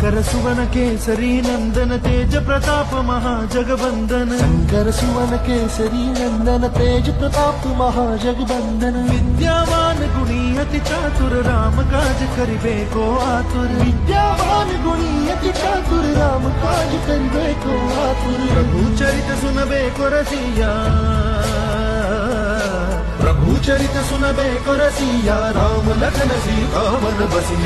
शंकर सुवन केसरी नंदन तेज प्रताप महाजगबंदन। शंकर सुवन केसरी नंदन तेज प्रताप महाजगबंदन। विद्यावान गुणी अति चातुर राम काज करिबेको आतुर। विद्यावान गुणी अति चातुर राम काज करिबेको आतुर। प्रभु चरित सुनबेको रसिया, प्रभु चरित सुनबेको रसिया, राम लखन सीता मन बसिया।